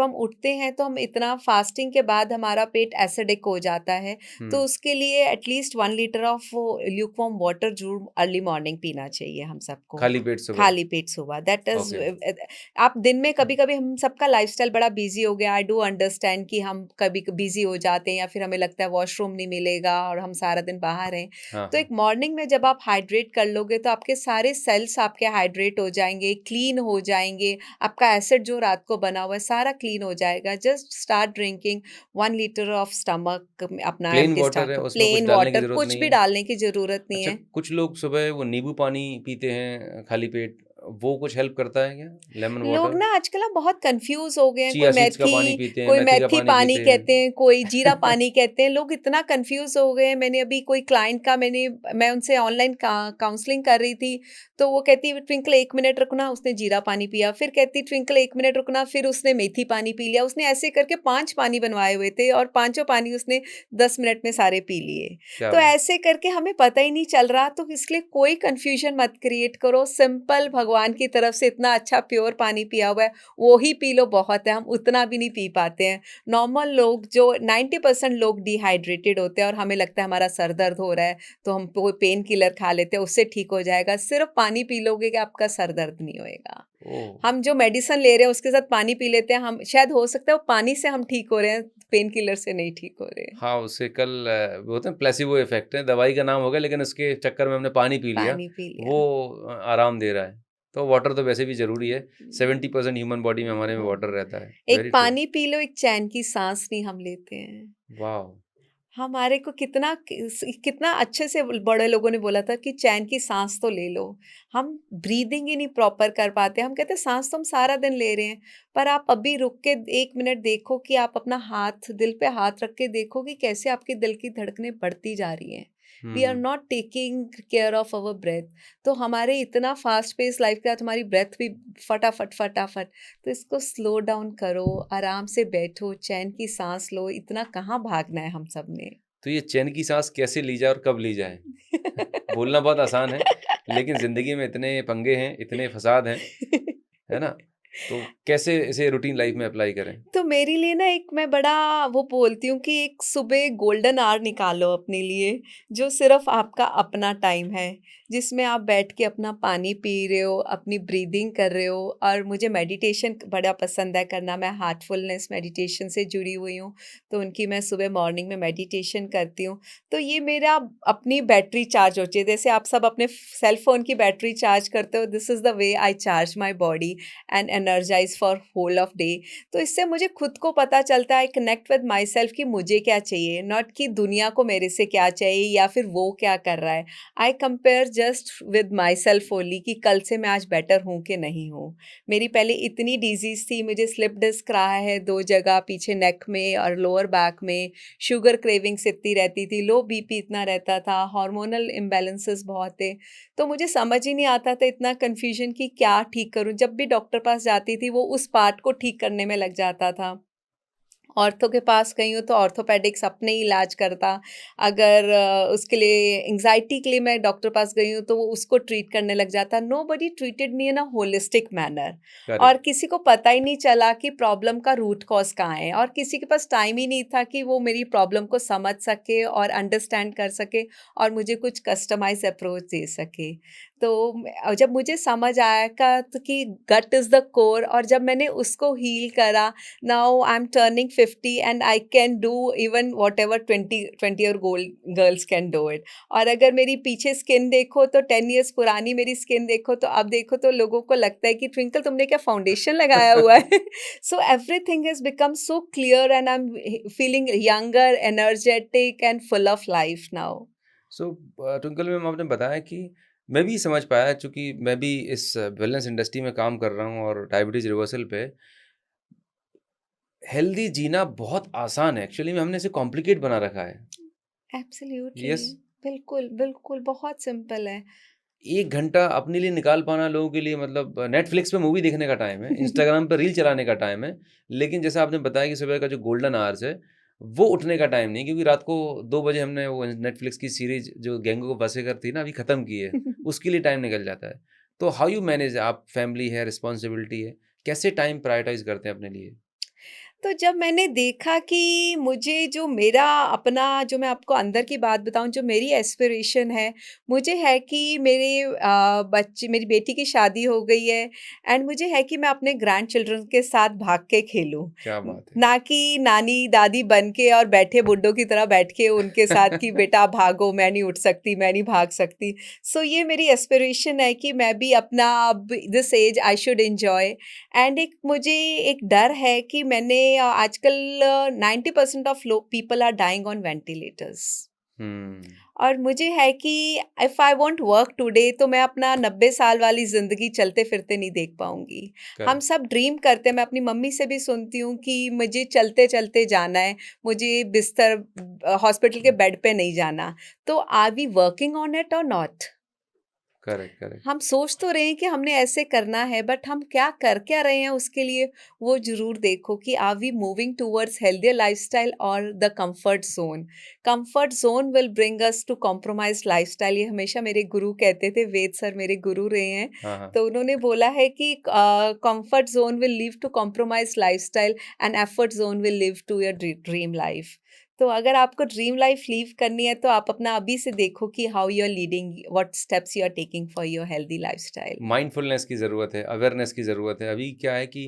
हम उठते हैं तो हम इतना फास्टिंग के बाद हमारा पेट एसिडिक हो जाता है। तो हुँ। उसके लिए at least 1 litre of lukewarm water ज़रूर अर्ली मॉर्निंग पीना चाहिए हम सबको। खाली पेट सुबह। खाली पेट सुबह दैट इज़ ओके। आप दिन में कभी-कभी हम सबका लाइफ़स्टाइल बड़ा बिज़ी हो गया। आई डू अंडरस्टैंड कि हम कभी बिज़ी हो जाते हैं या फिर हमें लगता है वॉशरूम नहीं मिलेगा और हम सारा दिन बाहर हैं। हाँ, तो हाँ। एक मॉर्निंग में जब आप हाइड्रेट कर लोगे तो आपके सारे सेल्स आपके हाइड्रेट हो जाएँगे, क्लीन हो जाएँगे, आपका एसिड जो रात को बना हुआ है सारा क्लीन हो जाएगा। Just start drinking 1 litre of stomach अपना प्लेन एम्प्टी वाटर है, स्टमक, उसमें कुछ प्लेन डालने की वाटर ज़रूरत कुछ नहीं भी है। डालने की ज़रूरत नहीं अच्छा, है। कुछ लोग सुबह वो नींबू पानी पीते हैं खाली पेट, वो कुछ हेल्प करता है क्या? लेमन लोग वाटर? ना आजकल ना बहुत कंफ्यूज हो गए हैं। चिया सीड्स का पानी पीते हैं, कोई मेथी का मेथी पानी पानी पीते कहते हैं। हैं, कोई जीरा पानी कहते हैं। लोग इतना कंफ्यूज हो गए हैं। मैंने अभी कोई क्लाइंट का मैं उनसे ऑनलाइन काउंसलिंग कर रही थी। तो वो कहती ट्विंकल 1 मिनट रुकना, उसने जीरा पानी पिया। फिर कहती ट्विंकल 1 मिनट रुकना, फिर उसने मेथी पानी पी लिया। उसने ऐसे करके 5 पानी बनवाए हुए थे और पांचों पानी उसने 10 मिनट में सारे पी लिए। क्या तो बात! ऐसे करके हमें पता ही नहीं चल रहा। तो इसलिए कोई कंफ्यूजन मत क्रिएट करो। सिंपल भगवान की तरफ से इतना अच्छा प्योर पानी पिया हुआ है, वो ही पी लो बहुत है। हम उतना भी नहीं पी पाते हैं। नॉर्मल लोग जो 90% लोग डिहाइड्रेटेड होते हैं और हमें लगता है हमारा सर दर्द हो रहा है तो हम कोई पेन किलर खा लेते हैं, उससे ठीक हो जाएगा। सिर्फ पानी पी लोगे कि आपका सर दर्द नहीं होएगा। ओह! हम जो मेडिसिन ले रहे हैं उसके साथ पानी पी लेते हैं, हम शायद हो सकता है वो पानी से हम ठीक हो रहे हैं, पेन किलर से नहीं ठीक हो रहे हैं। हाँ, उससे कल वो होता है प्लेसिबो इफ़ेक्ट है, दवाई का नाम होगा लेकिन उसके चक्कर में हमने पानी पी लिया, पानी पी लिया। वो आराम दे रहा है। तो वाटर तो वैसे भी ज़रूरी है, 70% ह्यूमन बॉडी में हमारे में वाटर रहता है। एक वेरी ट्रू। पानी पी लो, एक चैन की सांस नहीं हम लेते हैं। वॉव! हमारे को कितना अच्छे से बड़े लोगों ने बोला था कि चैन की सांस तो ले लो। हम ब्रीदिंग ही नहीं प्रॉपर कर पाते। हम कहते हैं सांस तो हम सारा दिन ले रहे हैं, पर आप अभी रुक के 1 मिनट देखो कि आप अपना हाथ दिल पे हाथ रख के देखो कि कैसे आपके दिल की धड़कनें बढ़ती जा रही हैं। Hmm, we are hmm. Not taking care of our breath. तो हमारे इतना फास्ट पेस लाइफ के साथ हमारी ब्रेथ भी फटाफट फटाफट। तो इसको स्लो डाउन करो, आराम से बैठो, चैन की सांस लो। इतना कहाँ भागना है हम सब ने। तो ये चैन की साँस कैसे ली जाए और कब ली जाए? बोलना बहुत आसान है, लेकिन ज़िंदगी में इतने पंगे हैं, इतने फसाद हैं, है ना? तो कैसे इसे रूटीन लाइफ़ में अप्लाई करें? तो मेरे लिए ना एक मैं बड़ा वो बोलती हूँ कि एक सुबह गोल्डन आवर निकालो अपने लिए, जो सिर्फ आपका अपना टाइम है, जिसमें आप बैठ के अपना पानी पी रहे हो, अपनी ब्रीदिंग कर रहे हो। और मुझे मेडिटेशन बड़ा पसंद है करना। मैं हार्टफुलनेस मेडिटेशन से जुड़ी हुई हूँ, तो उनकी मैं सुबह मॉर्निंग में मेडिटेशन करती हूँ। तो ये मेरा अपनी बैटरी चार्ज होती है। जैसे आप सब अपने सेल फोन की बैटरी चार्ज करते हो, this is the way I charge my body and energize for whole of day. तो इससे मुझे खुद को पता चलता है, कनेक्ट विद माई सेल्फ कि मुझे क्या चाहिए, नॉट कि दुनिया को मेरे से क्या चाहिए या फिर वो क्या कर रहा है। I compare just with my self only कि कल से मैं आज बेटर हूँ कि नहीं हूँ। मेरी पहले इतनी डिजीज़ थी, मुझे स्लिप डिस्क रहा है 2 जगह, पीछे नेक में और लोअर बैक में, शुगर क्रेविंग्स इतनी रहती थी, लो बीपी इतना रहता था, हार्मोनल इम्बैलेंसेस बहुत थे। तो मुझे समझ ही नहीं आता था, इतना कन्फ्यूज़न कि क्या ठीक करूँ? जब भी डॉक्टर पास जाती थी, वो उस पार्ट को ठीक करने में लग जाता था। ऑर्थो के पास गई हूँ तो ऑर्थोपेडिक्स अपने ही इलाज करता। अगर उसके लिए एंग्ज़ायटी के लिए मैं डॉक्टर पास गई हूँ तो वो उसको ट्रीट करने लग जाता। Nobody treated me in a holistic manner. और करेक्ट। किसी को पता ही नहीं चला कि प्रॉब्लम का रूट कॉज़ कहाँ है, और किसी के पास टाइम ही नहीं था कि वो मेरी प्रॉब्लम को समझ सके और अंडरस्टैंड कर सके और मुझे कुछ कस्टमाइज़ अप्रोच दे सके। तो जब मुझे समझ आया का तो कि गट इज़ द कोर, और जब मैंने उसको हील करा, now I'm turning 50 and I can do even whatever 20 year girls can do it. और अगर मेरी पीछे स्किन देखो तो 10 years पुरानी मेरी स्किन देखो तो अब देखो तो लोगों को लगता है कि ट्विंकल तुमने क्या फाउंडेशन लगाया हुआ है। So everything has become so clear and I'm feeling younger, energetic and full of life now. So twinkle ma'am, आपने बताया कि मैं भी समझ पाया, चूँकि मैं भी इस वेलनेस इंडस्ट्री में काम कर रहा हूँ और डायबिटीज़ रिवर्सल पे, हेल्दी जीना बहुत आसान है। एक्चुअली में हमने इसे कॉम्प्लिकेट बना रखा है। Absolutely. यस, बिल्कुल, बिल्कुल बहुत सिंपल है। 1 घंटा अपने लिए निकाल पाना लोगों के लिए, मतलब नेटफ्लिक्स पे मूवी देखने का टाइम है, इंस्टाग्राम पे रील चलाने का टाइम है। लेकिन जैसा आपने बताया कि सुबह का जो गोल्डन आवर्स है, वो उठने का टाइम नहीं, क्योंकि रात को 2 बजे हमने वो नेटफ्लिक्स की सीरीज़ जो गैंगो वासेकर थी ना, अभी ख़त्म की है, उसके लिए टाइम निकल जाता है। तो हाउ यू मैनेज? आप फैमिली है, रिस्पॉन्सिबिलिटी है, कैसे टाइम प्रायोरिटाइज़ करते हैं अपने लिए? तो जब मैंने देखा कि मुझे जो मेरा अपना, जो मैं आपको अंदर की बात बताऊँ, जो मेरी एस्पिरेशन है, मुझे है कि मेरे बच्चे, मेरी बेटी की शादी हो गई है एंड मुझे है कि मैं अपने ग्रैंड चिल्ड्रन के साथ भाग के खेलूँ। क्या बात है! ना कि नानी, दादी बन के और बैठे बुड्ढों की तरह बैठ के उनके साथ कि बेटा आप भागो, मैं नहीं उठ सकती, मैं नहीं भाग सकती। सो ये मेरी एस्पिरेशन है कि मैं भी अपना अब this age I should enjoy. And एक मुझे एक डर है कि मैंने आजकल 90% ऑफ लोग people are dying on ventilators. Hmm, और मुझे है कि if I want work today तो मैं अपना 90 साल वाली ज़िंदगी चलते-फिरते नहीं देख पाऊँगी। हम करेक्ट। सब ड्रीम करते हैं, मैं अपनी मम्मी से भी सुनती हूँ कि मुझे चलते-चलते जाना है, मुझे बिस्तर हॉस्पिटल के बेड पे नहीं जाना। तो are we working on it or not? Correct, correct. हम सोच तो रहे हैं कि हमने ऐसे करना है, बट हम क्या रहे हैं उसके लिए, वो ज़रूर देखो कि are we moving towards healthier lifestyle और the comfort zone. Comfort zone will bring us to compromised lifestyle, ये हमेशा मेरे गुरु कहते थे, वेद सर मेरे गुरु रहे हैं। हाँ, हाँ। तो उन्होंने बोला है कि comfort zone will lead to compromised lifestyle and effort zone will lead to your dream life. तो अगर आपको ड्रीम लाइफ लीव करनी है तो आप अपना अभी से देखो कि how you are leading, what steps you are taking for your healthy lifestyle. Mindfulness की ज़रूरत है, अवेयरनेस की ज़रूरत है। अभी क्या है कि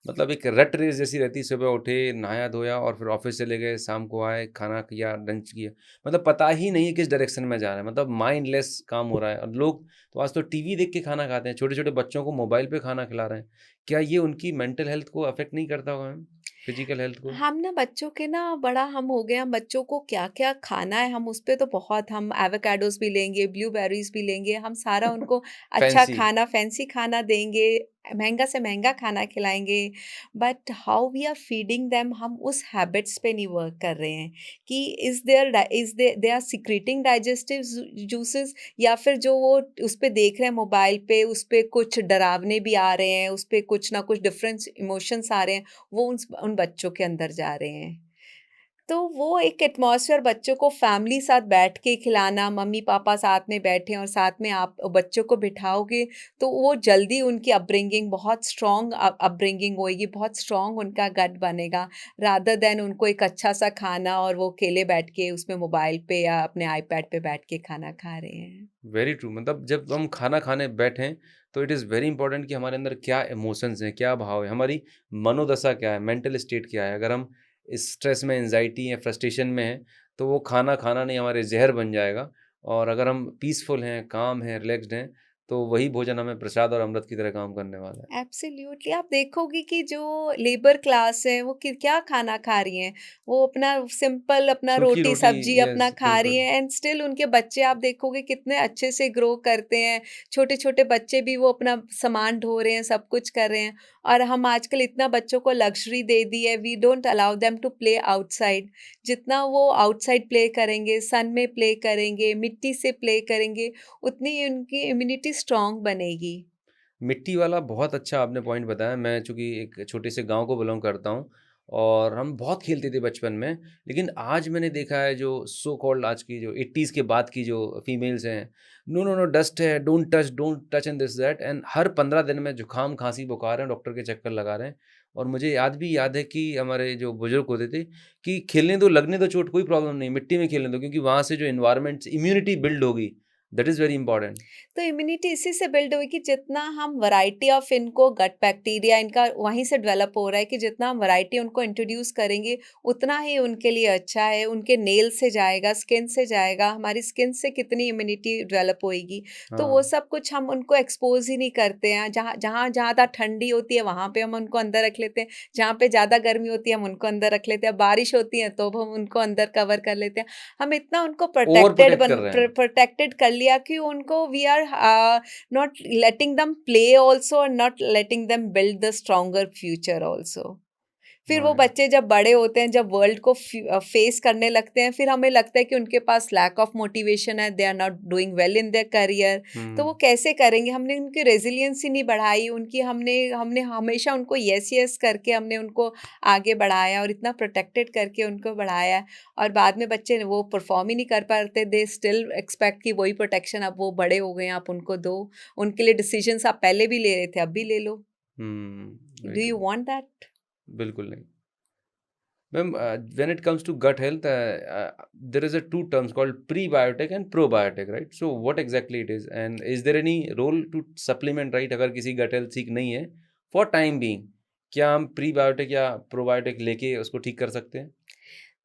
मतलब एक रट रेस जैसी रहती है, सुबह उठे, नहाया-धोया और फिर ऑफ़िस चले गए, शाम को आए, खाना किया, लंच किया। मतलब पता ही नहीं है किस डायरेक्शन में जा रहे हैं, मतलब माइंडलेस काम हो रहा है। और लोग तो आज तो टीवी देख के खाना खाते हैं, छोटे-छोटे बच्चों को मोबाइल पे खाना खिला रहे हैं। क्या ये उनकी मेंटल हेल्थ को अफ़ेक्ट नहीं करता होगा मैम? फिज़िकल हेल्थ को? हम ना बच्चों के ना बड़ा हम हो गए, हम बच्चों को क्या-क्या खाना है, हम उस पे तो बहुत, हम एवोकाडोज़ भी लेंगे, ब्लूबेरीज़ भी लेंगे, हम सारा उनको अच्छा फैंसी। खाना, फैंसी खाना देंगे, महँगा से महँगा खाना खिलाएँगे। But how we are feeding them, हम उस हैबिट्स पे नहीं वर्क कर रहे हैं कि is they are secreting digestive juices, या फिर जो वो उस पे देख रहे हैं मोबाइल पे, उस पे कुछ डरावने भी आ रहे हैं, उस पे कुछ ना कुछ डिफरेंट इमोशंस आ रहे हैं, वो उन बच्चों के अंदर जा रहे हैं। तो वो एक एटमॉस्फेयर, बच्चों को फैमिली साथ बैठ के खिलाना, मम्मी-पापा साथ में बैठे हैं और साथ में आप बच्चों को बिठाओगे, तो वो जल्दी उनकी अपब्रिंगिंग बहुत स्ट्रॉन्ग अपब्रिंगिंग होएगी, बहुत स्ट्रॉन्ग उनका गट बनेगा, रादर देन उनको एक अच्छा-सा खाना और वो अकेले बैठ के उसमें मोबाइल पे या अपने आईपैड पे बैठ के खाना खा रहे हैं। Very true. मतलब जब हम खाना खाने बैठें, तो इट इज़ वेरी इंपॉर्टेंट कि हमारे अंदर क्या इमोशंस हैं, क्या भाव है, हमारी मनोदशा क्या है, मेंटल स्टेट क्या है। अगर हम स्ट्रेस में, एंजाइटी या फ्रस्ट्रेशन में हैं, तो वो खाना खाना नहीं, हमारे ज़हर बन जाएगा। और अगर हम पीसफुल हैं, काम हैं, रिलैक्स्ड हैं, तो वही भोजन हमें प्रसाद और अमृत की तरह काम करने वाला है। एब्सोल्युटली आप देखोगे कि जो लेबर क्लास है वो क्या खाना खा रही हैं, वो अपना सिंपल अपना सूखी रोटी रोटी, सब्जी अपना यस, खा रही बिल्कुल। हैं एंड स्टिल उनके बच्चे आप देखोगे कितने अच्छे से ग्रो करते हैं, छोटे छोटे बच्चे भी वो अपना सामान ढो रहे हैं, सब कुछ कर रहे हैं। और हम आजकल इतना बच्चों को लग्जरी दे दी है, we don't allow them to play outside. जितना वो आउटसाइड प्ले करेंगे, सन में प्ले करेंगे, मिट्टी से प्ले करेंगे, उतनी उनकी इम्यूनिटी स्ट्रांग बनेगी। मिट्टी वाला बहुत अच्छा आपने पॉइंट बताया। मैं चूँकि एक छोटे से गाँव को बिलॉन्ग करता हूँ और हम बहुत खेलते थे बचपन में। लेकिन आज मैंने देखा है जो सो कॉल्ड आज की जो 80s के बाद की जो फीमेल्स हैं, नो, नो, नो डस्ट है, don't touch and this that and हर 15 दिन में जुकाम, खाँसी, बुखार है, डॉक्टर के चक्कर लगा रहे हैं। और मुझे याद है कि हमारे जो बुजुर्ग होते थे कि खेलने दो, लगने दो चोट, कोई प्रॉब्लम नहीं, मिट्टी में खेलने दो क्योंकि वहाँ से जो एनवायरनमेंट इम्यूनिटी बिल्ड होगी, दैट इज़ वेरी इंपॉर्टेंट। तो इम्यूनिटी इसी से बिल्ड हुई कि जितना हम वैरायटी ऑफ इनको गट बैक्टीरिया इनका वहीं से डेवलप हो रहा है कि जितना हम वैरायटी उनको इंट्रोड्यूस करेंगे उतना ही उनके लिए अच्छा है। उनके नेल से जाएगा, स्किन से जाएगा, हमारी स्किन से कितनी इम्यूनिटी डेवलप होएगी। तो वो हाँ। सब कुछ हम उनको एक्सपोज ही नहीं करते हैं। जहाँ जहाँ ज़्यादा ठंडी होती है वहाँ पे हम उनको अंदर रख लेते हैं, जहाँ पे ज़्यादा गर्मी होती है हम उनको अंदर रख लेते हैं, बारिश होती है तो हम उनको अंदर कवर कर लेते हैं। हम इतना उनको ओवर प्रोटेक्ट कर रहे हैं। प्रोटेक्टेड कर लिया कि उनको we are not letting them play also and not letting them build the stronger future also. फिर वो हाँ, बच्चे जब बड़े होते हैं, जब वर्ल्ड को फेस करने लगते हैं, फिर हमें लगता है कि उनके पास लैक ऑफ मोटिवेशन है, they are not doing well in their career. तो हुँ। वो कैसे करेंगे? हमने उनकी रेजिलियंस ही नहीं बढ़ाई, उनकी हमने हमने हमेशा उनको यस यस करके हमने उनको आगे बढ़ाया और इतना प्रोटेक्टेड करके उनको बढ़ाया। और बाद में बच्चे वो परफॉर्म ही नहीं कर पाते, दे स्टिल एक्सपेक्ट कि वही प्रोटेक्शन अब वो बड़े हो गए हैं आप उनको दो। उनके लिए डिसीजंस आप पहले भी ले रहे थे, अब भी ले लो। Very do you true. Want that? बिल्कुल नहीं। Ma'am when it comes to gut health there is a 2 terms called prebiotic and probiotic, right? So what exactly it is and is there any role to supplement, right? अगर किसी gut health ठीक नहीं है for time being, क्या हम prebiotic या probiotic लेके उसको ठीक कर सकते हैं?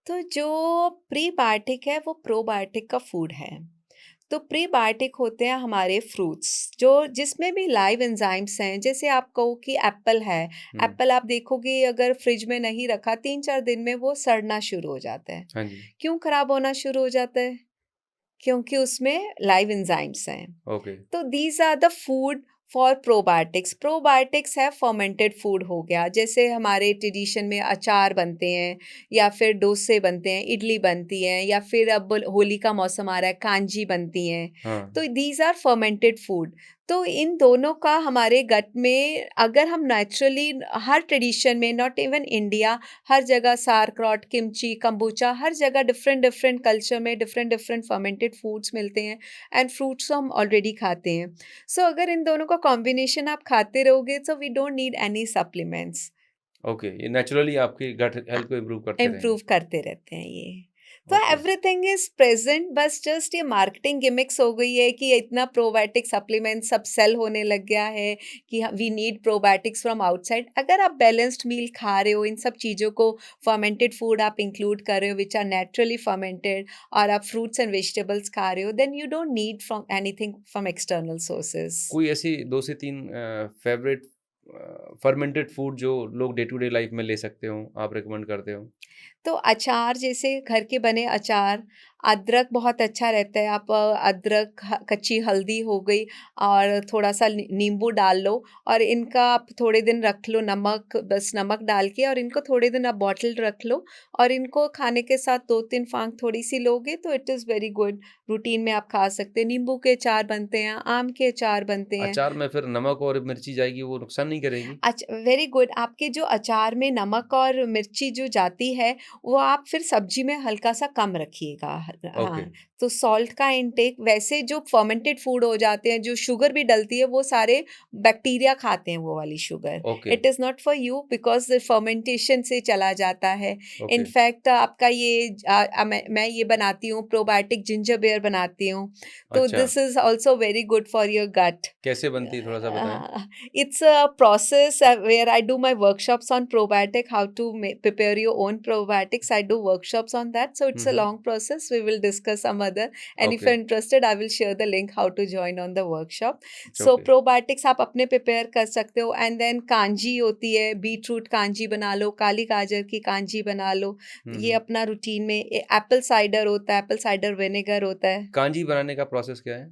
तो जो प्रीबायोटिक है वो प्रोबायोटिक का फूड है। तो प्रीबायोटिक होते हैं हमारे फ्रूट्स जो जिसमें भी लाइव एंजाइम्स हैं। जैसे आप कहो कि एप्पल है, हुँ। एप्पल आप देखोगे अगर फ्रिज में नहीं रखा 3-4 दिन में वो सड़ना शुरू हो जाता है। हाँ जी। क्यों खराब होना शुरू हो जाता है? क्योंकि उसमें लाइव एंजाइम्स हैं। ओके। तो these are the food for probiotics. Probiotics है फर्मेंटेड फूड हो गया, जैसे हमारे ट्रेडिशन में अचार बनते हैं या फिर डोसे बनते हैं, इडली बनती हैं, या फिर अब होली का मौसम आ रहा है कांजी बनती हैं। हाँ। तो दीज आर फर्मेंटेड फूड। तो इन दोनों का हमारे गट में अगर हम नेचुरली हर ट्रेडिशन में, नॉट इवन इंडिया, हर जगह सारक्रॉट, किमची, कंबूचा, हर जगह डिफरेंट डिफरेंट कल्चर में डिफरेंट डिफरेंट फर्मेंटेड फूड्स मिलते हैं एंड फ्रूट्स हम ऑलरेडी खाते हैं। सो अगर इन दोनों का कॉम्बिनेशन आप खाते रहोगे so we don't need any supplements. Okay, ये नेचुरली आपकी गट हेल्थ को इम्प्रूव करते रहेंगे। इम्प्रूव करते रहते हैं ये। तो ओके। एवरीथिंग इज प्रेजेंट, बस जस्ट ये मार्केटिंग गिमिक्स हो गई है कि इतना प्रोबायोटिक सप्लीमेंट सब सेल होने लग गया है कि we need probiotics from outside. अगर आप बैलेंस्ड मील खा रहे हो, इन सब चीज़ों को फर्मेंटेड फूड आप इंक्लूड कर रहे हो विच आर नेचुरली फर्मेंटेड, और आप फ्रूट्स एंड वेजिटेबल्स खा रहे हो, then you don't need from anything from external sources. कोई ऐसी 2 से 3 फेवरेट फर्मेंटेड फूड जो लोग डे टू डे लाइफ में ले सकते हों, आप रिकमेंड करते हो? तो अचार, जैसे घर के बने अचार, अदरक बहुत अच्छा रहता है। आप अदरक, कच्ची हल्दी हो गई और थोड़ा-सा नींबू डाल लो और इनका आप थोड़े दिन रख लो, नमक, बस नमक डाल के, और इनको थोड़े दिन आप बॉटल रख लो और इनको खाने के साथ 2-3 फाँक थोड़ी-सी लोगे तो it is very good. Routine में आप खा सकते हैं। नींबू के अचार बनते हैं, आम के अचार बनते हैं। अचार में फिर नमक और मिर्ची जाएगी, वो नुकसान नहीं करेगी? Very good. आपके जो अचार में नमक और मिर्ची जो जाती है वो आप फिर सब्जी में हल्का सा कम रखिएगा। ओके, हाँ, तो सॉल्ट का इनटेक, वैसे जो फर्मेंटेड फूड हो जाते हैं, जो शुगर भी डलती है, वो सारे बैक्टीरिया खाते हैं वो वाली sugar. Okay, it is not for you because fermentation से चला जाता है। ओके। इनफैक्ट आपका ये मैं ये बनाती हूँ प्रोबायोटिक जिंजर बेयर बनाती हूँ, तो अच्छा, this is also very good for your gut. कैसे बनती है थोड़ा-सा बताएँ? It's a process where I do my workshops on probiotic, how to prepare your own probiotics. I do workshops on that. So hmm, it's a hmm. long process. We will discuss some other, and if okay, you're interested I will share the link how to join on the workshop. So okay. probiotics आप अपने prepare कर सकते हो, and then kanji होती है, beet root kanji बना लो, काली गाजर की कांजी बना लो, हुँ, ये हुँ। अपना रूटीन में। एप्पल साइडर होता है, एप्पल साइडर विनेगर होता है। कांजी बनाने का प्रोसेस क्या है?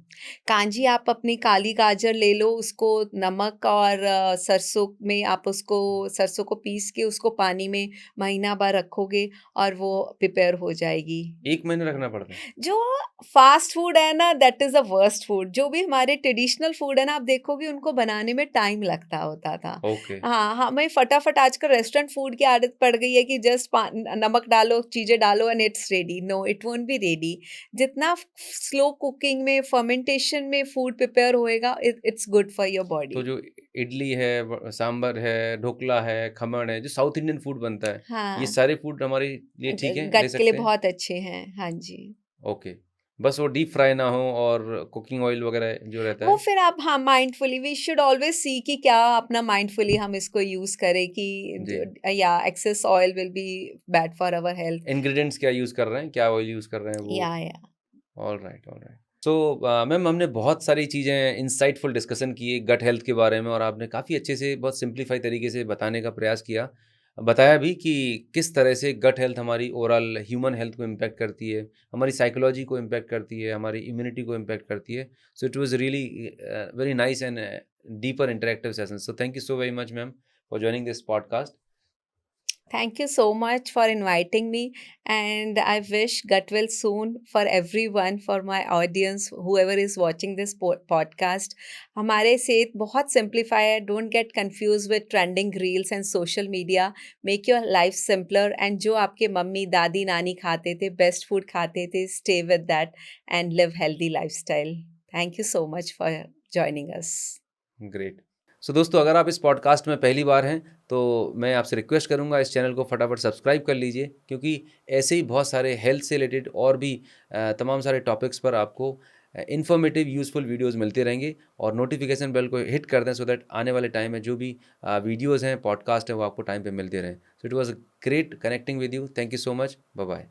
कांजी आप अपनी काली गाजर ले लो, उसको नमक और सरसों में आप उसको सरसों को पीस के उसको पानी में महीना भर रखोगे और वो प्रिपेयर हो जाएगी। 1 महीने रखना पड़ता है? जो फास्ट फूड है ना, that is the worst food. जो भी हमारे ट्रेडिशनल फूड है ना, आप देखोगे उनको बनाने में टाइम लगता होता था। ओके, हाँ, हमें फटाफट आजकल रेस्टोरेंट फूड की आदत पड़ गई है कि जस्ट नमक डालो, चीज़ें डालो and it's ready. No, it won't be ready. जितना स्लो कुकिंग में, फर्मेंटेशन में फूड प्रिपेयर होएगा, इट्स गुड फॉर योर तो बॉडी। जो इडली है, सांभर है, ढोकला है, खमन है, जो साउथ इंडियन फूड बनता है, ये हाँ, सारे फूड हमारे लिए ठीक हैं, ले गट के लिए सकते हैं? बहुत अच्छे हैं। हाँ जी। ओके, बस वो डीप फ्राई ना हो और कुकिंग ऑयल वगैरह जो रहता वो है? फिर आप, हाँ, mindfully we should always see कि क्या अपना माइंडफुली हम इसको यूज करें कि जी। या excess oil will be bad for our health. Ingredients क्या यूज़ कर रहे हैं, क्या ऑयल यूज़ कर रहे हैं वो? या ऑलराइट, ऑलराइट। सो मैम हमने बहुत सारी चीज़ें इंसाइटफुल डिस्कशन की गट हेल्थ के बारे में और आपने काफ़ी अच्छे से बहुत सिंप्लीफाई तरीके से बताने का प्रयास किया। बताया भी कि किस तरह से गट हेल्थ हमारी ओवरऑल ह्यूमन हेल्थ को इम्पैक्ट करती है, हमारी साइकोलॉजी को इम्पैक्ट करती है, हमारी इम्यूनिटी को इम्पैक्ट करती है। So it was really very nice and deeper interactive session. So thank you so very much ma'am for joining this podcast. Thank you so much for inviting me, and I wish gut well soon for everyone, for my audience, whoever is watching this podcast. हमारे सेहत बहुत simplify है. Don't get confused with trending reels and social media. Make your life simpler, and जो आपके mummy, दादी, नानी खाते थे, best food खाते थे, stay with that and live healthy lifestyle. Thank you so much for joining us. Great. So दोस्तों अगर आप इस पॉडकास्ट में पहली बार हैं तो मैं आपसे रिक्वेस्ट करूंगा इस चैनल को फटाफट सब्सक्राइब कर लीजिए क्योंकि ऐसे ही बहुत सारे हेल्थ से रिलेटेड और भी तमाम सारे टॉपिक्स पर आपको इन्फॉर्मेटिव यूज़फुल वीडियोस मिलते रहेंगे और नोटिफिकेशन बेल को हिट कर दें सो दैट आने वाले टाइम में जो भी वीडियोज़ हैं पॉडकास्ट हैं वो आपको टाइम पे मिलते रहें। So it was great connecting with you. Thank you so much. Bye bye.